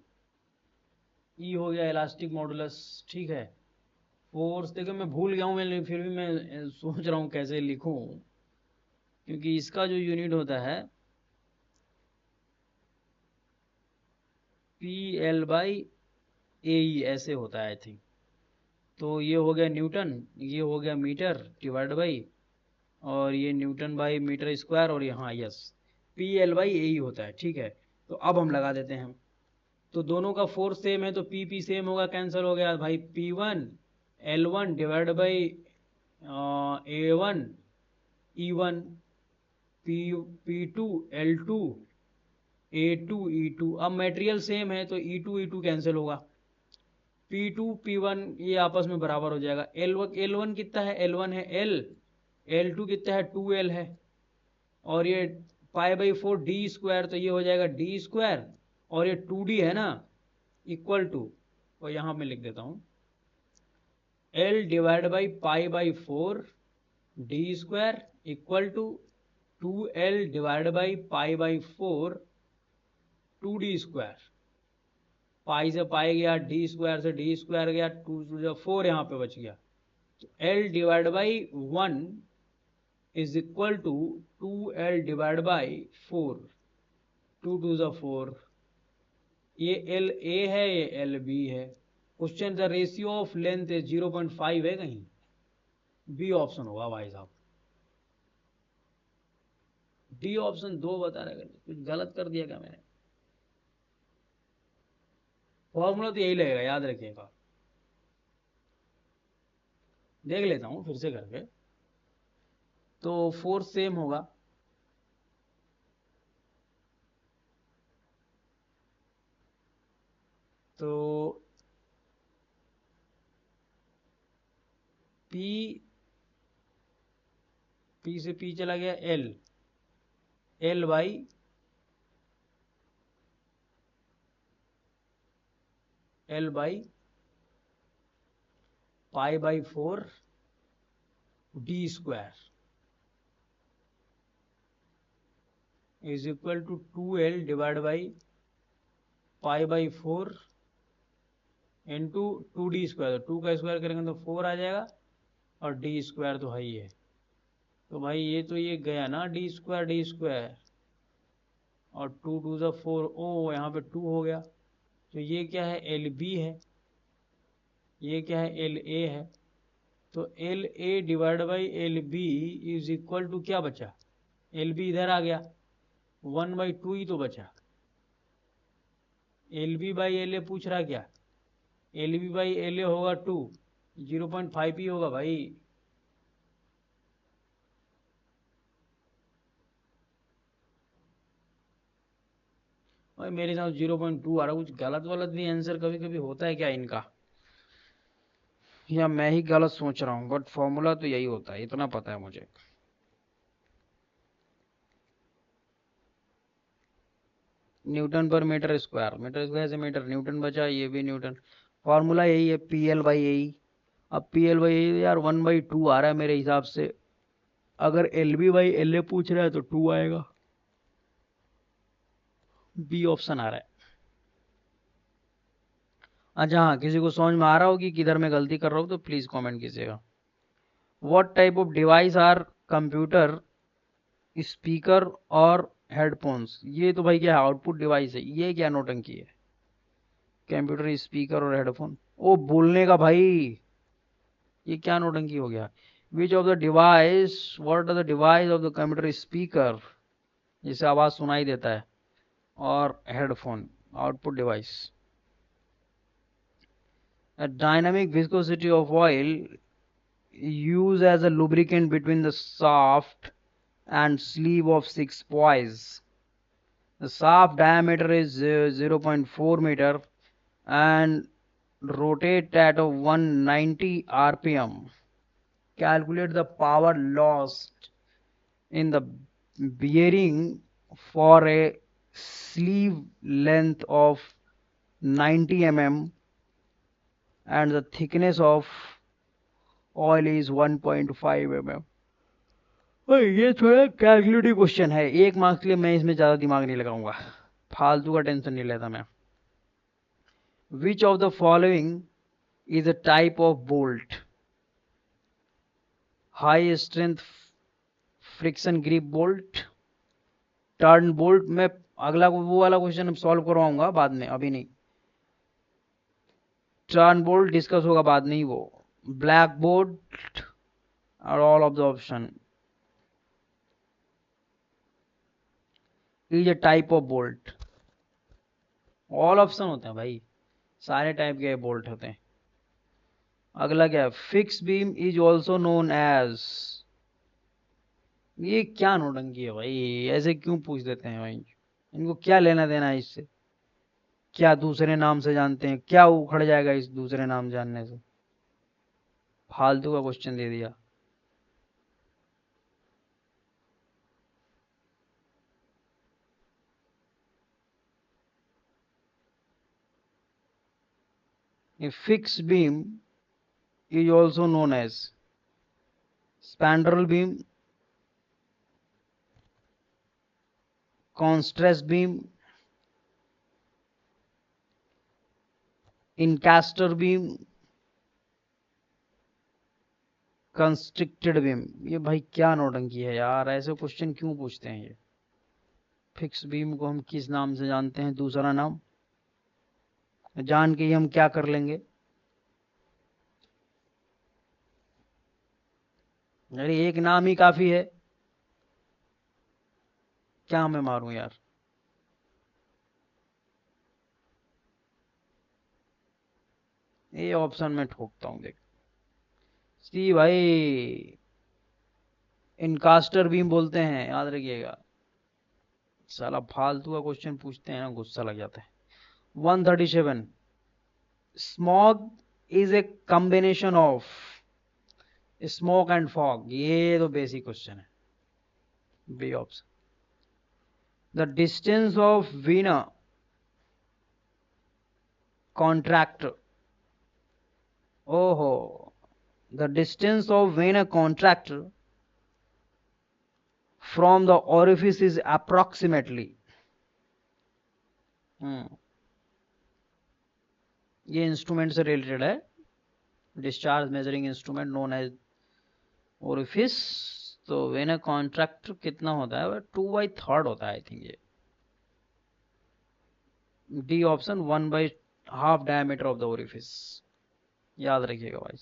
Speaker 1: ई हो गया इलास्टिक मॉडुलस, ठीक है। फोर्स देखो मैं भूल गया हूँ, मैं फिर भी मैं सोच रहा हूँ कैसे लिखूं, क्योंकि इसका जो यूनिट होता है पी एल बाई ए ई ऐसे होता है आई थिंक। तो ये हो गया न्यूटन, ये हो गया मीटर डिवाइड बाई, और ये न्यूटन बाई मीटर स्क्वायर, और यहाँ यस पी एल बाई ए ई होता है, ठीक है। तो अब हम लगा देते हैं, तो दोनों का फोर्स सेम है, तो पी पी सेम होगा, कैंसिल हो गया भाई, P one L one divide by A one E one, P two L two A two E two. अब मटेरियल सेम है तो ई टू कैंसिल होगा, पी टू पी वन ये आपस में बराबर हो जाएगा, एल वन कितना है, एल वन है एल टू कितना है, टू एल है, और ये पाई बाई फोर डी स्क्वायर, तो ये हो जाएगा डी स्क्वायर, और ये टू डी है ना, इक्वल टू, और यहाँ मैं लिख देता हूँ L divide by pi by four D square equal to two L divide by pi by four two D square, pi से पाई गया, डी स्क्वायर से डी स्क्वायर गया, टू फोर यहाँ पे बच गया, तो L divide by one is equal to two L divide by four, two ज़ा फोर, ये एल ए है, ये एल बी है। Question the ratio of length है 0.5 है, कहीं बी ऑप्शन होगा भाई साहब, डी ऑप्शन दो बता रहे, कुछ गलत कर दिया क्या मैंने, फॉर्मूला तो यही लगेगा, याद रखिएगा, देख लेता हूँ फिर से करके, तो फोर्स सेम होगा, तो पी, पी से पी चला गया, L, L by L by pi by four D square is equal to two L divide by pi by four into two D square, two का स्क्वायर करेंगे तो four आ जाएगा, और डी स्क्वायर तो है ही है, तो भाई ये तो ये गया ना डी स्क्वायर, और टू ज़ा फोर, ओ यहाँ पे टू हो गया, तो ये क्या है, एल बी है, ये क्या है, एल ए है, तो L A divide by L B is equal to क्या बचा, एल बी इधर आ गया, वन बाई टू ही तो बचा, L B by L A पूछ रहा क्या, L B by L A होगा टू, 0.5 ही होगा भाई, भाई मेरे साथ 0.2 आ रहा, कुछ गलत वलत भी आंसर कभी कभी होता है क्या इनका, या मैं ही गलत सोच रहा हूँ, बट फॉर्मूला तो यही होता है, इतना पता है मुझे। न्यूटन पर मीटर स्क्वायर से मीटर, न्यूटन बचा, ये भी न्यूटन, फॉर्मूला यही है पी एल बाई ए। अब पी एल बाई ए यार 1/2 आ रहा है मेरे हिसाब से, अगर L B by L A पूछ रहा है तो 2 आएगा, बी ऑप्शन आ रहा है। अच्छा हाँ, किसी को समझ में आ रहा हो कि किधर मैं गलती कर रहा हूँ तो प्लीज कमेंट कीजिएगा। What type of device are computer, speaker और हेडफोन्स? ये तो भाई क्या आउटपुट डिवाइस है, ये क्या नोटंकी है? कंप्यूटर, स्पीकर और हेडफोन, ओ बोलने का भाई, ये क्या नोटंकी हो गया? Which of the device, what are the device of the computer speaker, जिससे आवाज सुनाई देता है, और headphone output device. A dynamic viscosity of oil used as a lubricant between the shaft and sleeve of 6 poise. The shaft diameter is 0.4 meter and rotate at 190 rpm. Calculate the power lost in the bearing for a sleeve length of 90 mm and the thickness of oil is 1.5 mm. ये थोड़ा calculative question है, 1 marks के लिए मैं इसमें ज्यादा दिमाग नहीं लगाऊंगा, फालतू का टेंशन नहीं लेता मैं। विच of the following is a type of bolt? High strength friction grip bolt, turn bolt. मैं अगला वो वाला क्वेश्चन सॉल्व करवाऊंगा बाद में, अभी नहीं। टर्न बोल्ट डिस्कस होगा बाद में ही वो। ब्लैक बोल्ट और all of the option is a type of bolt. All option होते हैं भाई, सारे टाइप के बोल्ट होते हैं। अगला क्या है? Fix beam is also known as. ये क्या नोटंकी है भाई, ऐसे क्यों पूछ देते हैं भाई? इनको क्या लेना देना है इससे? क्या दूसरे नाम से जानते हैं? क्या उखड़ जाएगा इस दूसरे नाम जानने से? फालतू का क्वेश्चन दे दिया। A fixed beam is also known as spandrel beam, contrast beam, encastre beam, constricted beam. ये भाई क्या नौटंकी है यार, ऐसे क्वेश्चन क्यों पूछते हैं ये? फिक्स बीम को हम किस नाम से जानते हैं? दूसरा नाम जान के ही हम क्या कर लेंगे? अरे एक नाम ही काफी है, क्या मैं मारूं यार? ये ऑप्शन में ठोकता हूं, देख। सी भाई, इनकास्टर बीम बोलते हैं, याद रखिएगा। साला फालतू का क्वेश्चन पूछते हैं ना, गुस्सा लग जाता है। 137, smog is a combination of smoke and fog. ये तो बेसिक क्वेश्चन है, B option. The distance of vena contract, ओहो, the distance of vena contract from the orifice is approximately, ये इंस्ट्रूमेंट से रिलेटेड है। Discharge measuring instrument known as orifice. तो vena contract कितना होता है? 2/3 होता है आई थिंक ये। D option, 1/2 diameter of the orifice, याद रखिएगा भाई।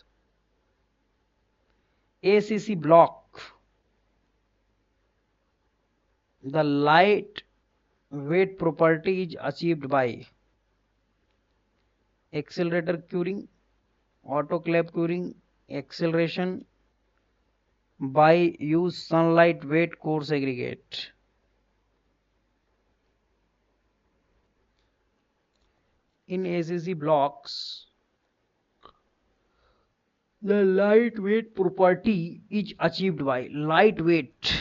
Speaker 1: ACC block, the light weight property is achieved by accelerator curing, autoclave curing, acceleration by use sunlight weight coarse aggregate. In ACC blocks, the light weight property is achieved by light weight।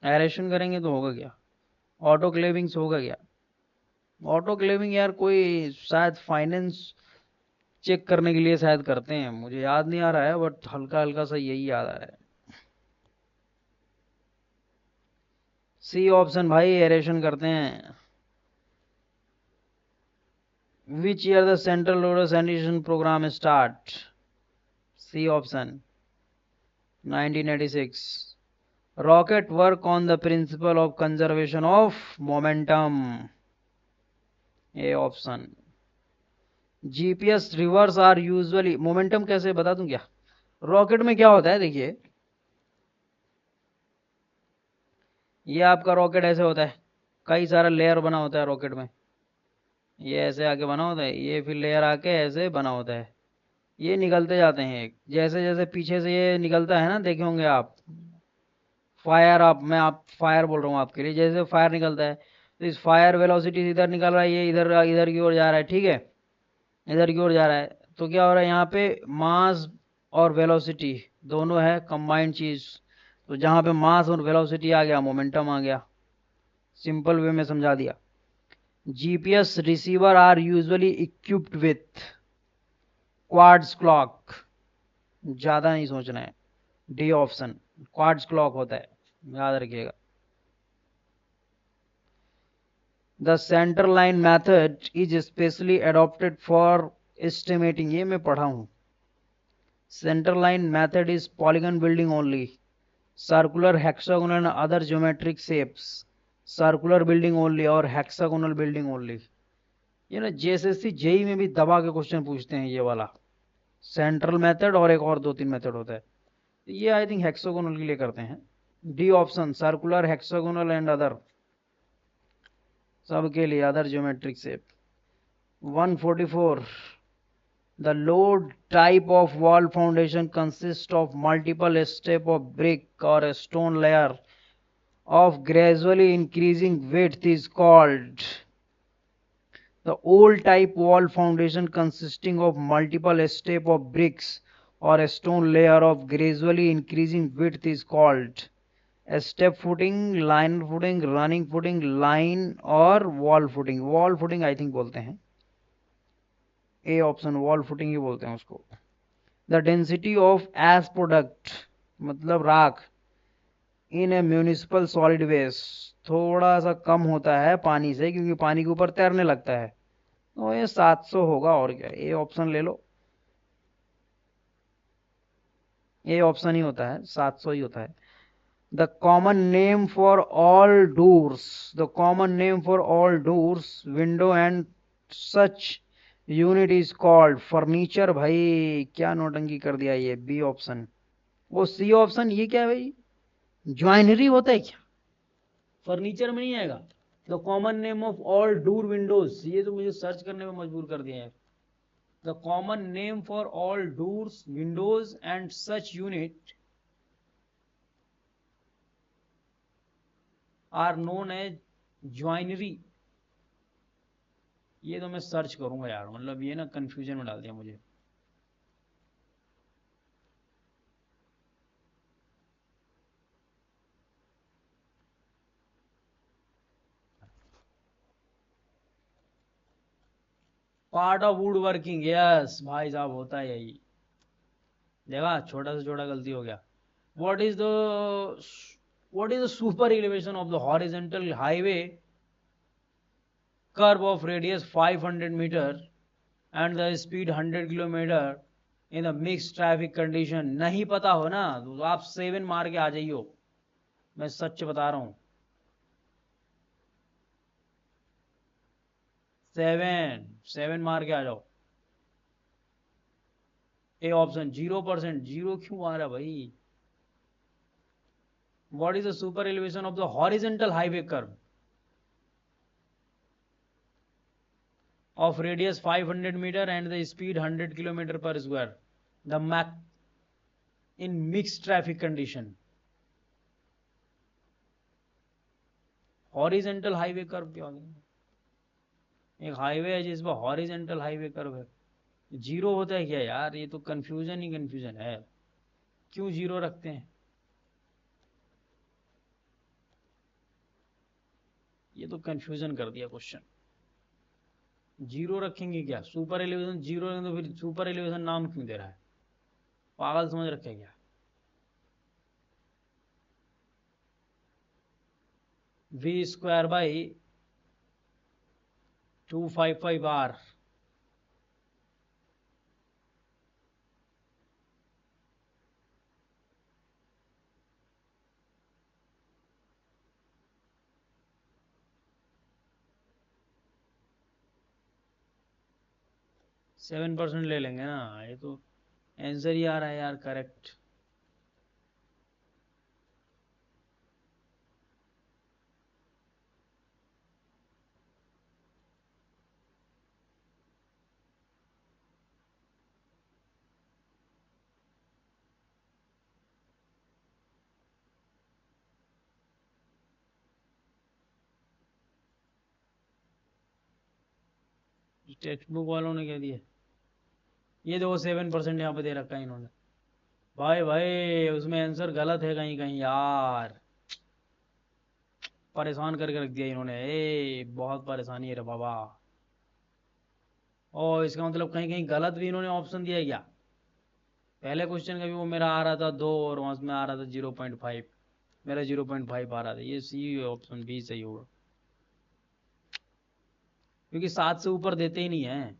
Speaker 1: Aeration करेंगे तो होगा क्या? Autoclaving से होगा क्या? Autoclaving यार कोई शायद फाइनेंस चेक करने के लिए शायद करते हैं, मुझे याद नहीं आ रहा है, बट हल्का हल्का सा यही याद आ रहा है। सी ऑप्शन भाई, एरेशन करते हैं। Which year the Central Rural Sanitation Program start? C option 1986. Rocket work on the principle of conservation of momentum. A option. GPS reverse are usually momentum कैसे बता दूं क्या? रॉकेट में क्या होता है देखिए, ये आपका रॉकेट ऐसे होता है, कई सारा लेयर बना होता है रॉकेट में, ये ऐसे आके बना होता है, ये फिर लेयर आके ऐसे बना होता है, ये निकलते जाते हैं जैसे जैसे पीछे से ये निकलता है ना, देखे होंगे आप फायर, मैं फायर बोल रहा हूँ आपके लिए, जैसे फायर निकलता है तो इस फायर वेलोसिटी इधर निकल रहा है, ये इधर इधर की ओर जा रहा है, ठीक है, इधर की ओर जा रहा है, तो क्या हो रहा है यहाँ पे मास और वेलोसिटी दोनों है कंबाइंड चीज, तो जहाँ पे मास और वेलोसिटी आ गया मोमेंटम आ गया, सिंपल वे में समझा दिया। GPS receiver are usually equipped with quartz clock, ज्यादा नहीं सोचना है, डी ऑप्शन क्वार्ट्ज क्लॉक होता है, याद रखिएगा। The centre line method is specially adopted for estimating, ये मैं पढ़ा हूं। Centre line method is polygon building only, circular hexagonal and other geometric shapes, circular building only और हेक्सागोनल बिल्डिंग ओनली। ये ना जेएसएससी जेई में भी दबा के क्वेश्चन पूछते हैं ये वाला, सेंट्रल मेथड और एक और 2-3 मेथड होता है, ये आई थिंक हेक्सागोनल के लिए करते हैं। D option circular hexagonal and other, सबके लिए other geometric shape. 144, the load type of wall foundation consists of multiple step of brick or a stone layer of gradually increasing width is called, the old type wall foundation consisting of multiple step of bricks or a stone layer of gradually increasing width is called step footing, line footing, running footing, line और wall footing, wall footing I think बोलते हैं, A option wall footing ही बोलते हैं उसको। The density of ash product मतलब राख in a municipal solid waste, थोड़ा सा कम होता है पानी से क्योंकि पानी के ऊपर तैरने लगता है, तो ये 700 होगा, और क्या, ए ऑप्शन ले लो, ए ऑप्शन ही होता है, 700 ही होता है। The common name for all doors, the common name for all doors, window and such unit is called furniture। भाई क्या नोटंकी कर दिया, ये बी ऑप्शन। वो सी ऑप्शन, ये क्या है भाई, ज्वाइनरी होता है क्या, फर्नीचर में नहीं आएगा। The common name of all door Windows, ये तो मुझे सर्च करने में मजबूर कर दिया है। The common name for all doors windows and such unit are known as joinery, ये तो मैं सर्च करूंगा यार, मतलब ये ना कंफ्यूजन में डाल दिया मुझे। Part of would working, yes भाई साहब होता है यही, देखा छोटा से छोटा गलती हो गया। What is the super elevation of the horizontal highway curve of radius 500 metre and the speed 100 kilometre in the mix traffic condition? नहीं पता हो ना तो आप 7 मार के आ जाइयो, मैं सच बता रहा हूं, 7 मार के आ जाओ। ए ऑप्शन 0%, जीरो क्यों आ रहा भाई? What is the super elevation of the horizontal highway curve of radius 500 meter and the speed 100 kilometer per square, the Mach in mixed traffic condition? Horizontal highway curve क्या होगा? एक highway है जिसमें horizontal highway curve है, zero होता है क्या यार? ये तो कंफ्यूजन ही कंफ्यूजन है, क्यों जीरो रखते हैं? ये तो कंफ्यूजन कर दिया क्वेश्चन, जीरो रखेंगे क्या? सुपर एलिवेशन जीरो रखेंगे तो फिर सुपर एलिवेशन नाम क्यों दे रहा है? पागल समझ रखे क्या? v² by 255 r 7% ले लेंगे ना, ये तो आंसर ही आ रहा है यार करेक्ट। टेक्स्ट बुक वालों ने क्या दिया, ये देखो 7% यहाँ पे दे रखा है इन्होंने। भाई भाई उसमें आंसर गलत है कहीं कहीं यार, परेशान करके रख दिया इन्होंने, ए बहुत परेशानी है रे बाबा। और इसका मतलब कहीं कहीं गलत भी इन्होंने ऑप्शन दिया है क्या। पहले क्वेश्चन का भी वो मेरा आ रहा था 2 और वहां में आ रहा था 0.5, मेरा 0.5 आ रहा था, ये सी ऑप्शन भी सही होगा, क्योंकि 7 से ऊपर देते ही नहीं है।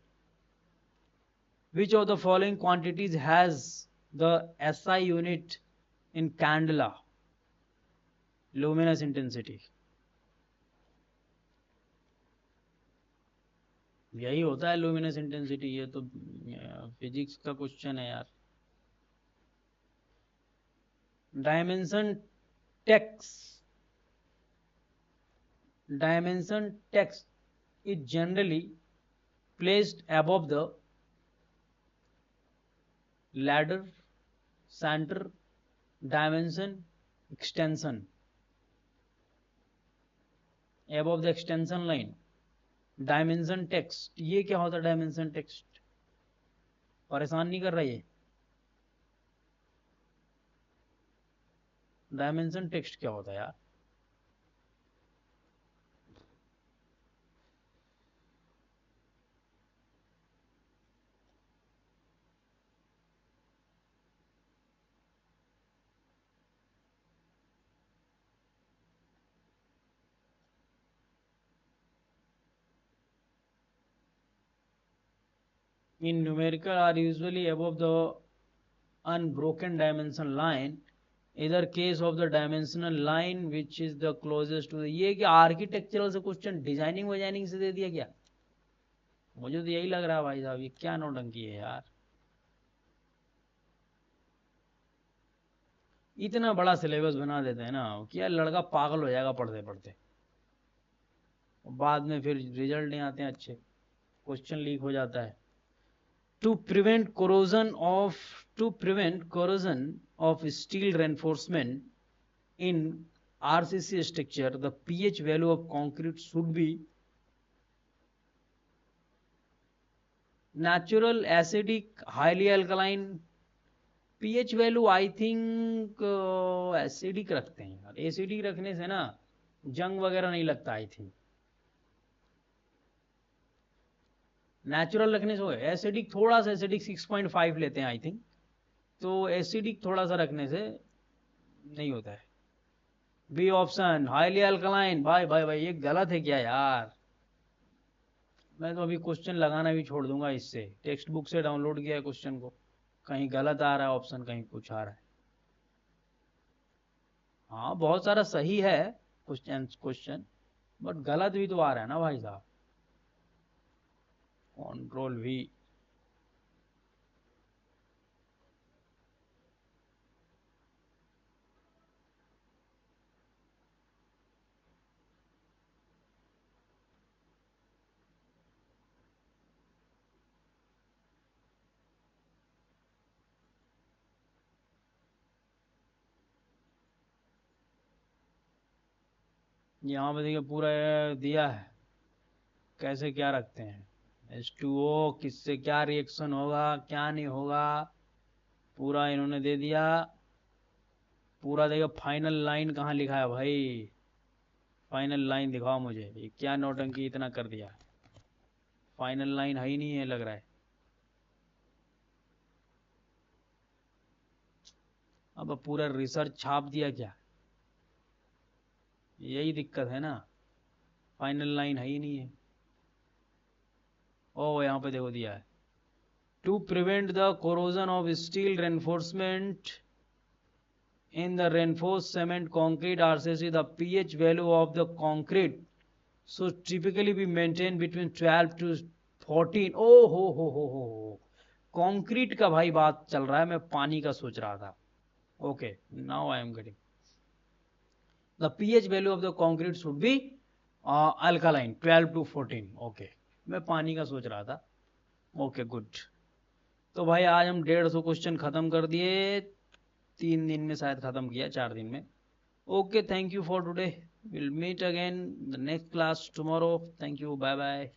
Speaker 1: Which of the following quantities has the SI unit in candela luminous intensity. यही होता है लुमिनस इंटेंसिटी, ये तो फिजिक्स का क्वेश्चन है यार। Dimension text is generally placed above the ladder, center, dimension, extension, above the extension line। Dimension text, ये क्या होता है डायमेंशन टेक्स्ट, परेशान नहीं कर रहा ये। डायमेंशन टेक्स्ट क्या होता है यार। In numerical are usually above the unbroken dimension line, either case of the dimensional line which is the closest to the। ये क्या आर्किटेक्चरल से क्वेश्चन डिजाइनिंग वाइजाइनिंग से दे दिया क्या, मुझे तो यही लग रहा है भाई साहब, ये क्या नौटंकी है यार। इतना बड़ा सिलेबस बना देते हैं ना कि यार लड़का पागल हो जाएगा पढ़ते पढ़ते, बाद में फिर रिजल्ट नहीं आते हैं अच्छे, क्वेश्चन लीक हो जाता है। To prevent corrosion of steel reinforcement in RCC structure, the pH value of concrete should be natural, acidic, highly alkaline। pH value I think acidic रखते हैं यार, एसिडिक रखने से ना जंग वगैरह नहीं लगता आई थिंक। नेचुरल रखने से, एसिडिक थोड़ा सा, एसिडिक 6.5 लेते हैं आई थिंक, तो एसिडिक थोड़ा सा रखने से नहीं होता है। बी ऑप्शन हाईली अल्कलाइन, भाई भाई भाई ये गलत है क्या यार। मैं तो अभी क्वेश्चन लगाना भी छोड़ दूंगा इससे, टेक्स्ट बुक से डाउनलोड किया है क्वेश्चन को, कहीं गलत आ रहा है ऑप्शन, कहीं कुछ आ रहा है। हाँ बहुत सारा सही है क्वेश्चन, बट गलत भी तो आ रहा है ना भाई साहब। कंट्रोल भी। यहाँ पे देखिए पूरा दिया है कैसे क्या रखते हैं, H2O किससे क्या रिएक्शन होगा क्या नहीं होगा, पूरा इन्होंने दे दिया। पूरा देखो फाइनल लाइन कहाँ लिखा है भाई, फाइनल लाइन दिखाओ मुझे, ये क्या नौटंकी इतना कर दिया, फाइनल लाइन है ही नहीं है लग रहा है। अब पूरा रिसर्च छाप दिया क्या, यही दिक्कत है ना, फाइनल लाइन है ही नहीं है। ओ यहाँ पे देखो दिया है, to prevent the corrosion of steel reinforcement in the reinforced cement concrete RCC, the pH value of the concrete should typically be maintained between 12 to 14। ओ हो कंक्रीट का भाई बात चल रहा है, मैं पानी का सोच रहा था। Okay, now I am getting. The pH value of the concrete should be alkaline 12 to 14। Okay, मैं पानी का सोच रहा था। Okay good. तो भाई आज हम 150 क्वेश्चन खत्म कर दिए, 3 दिन में शायद खत्म किया, 4 दिन में। Okay, thank you for today, will meet again the next class tomorrow. Thank you, bye bye.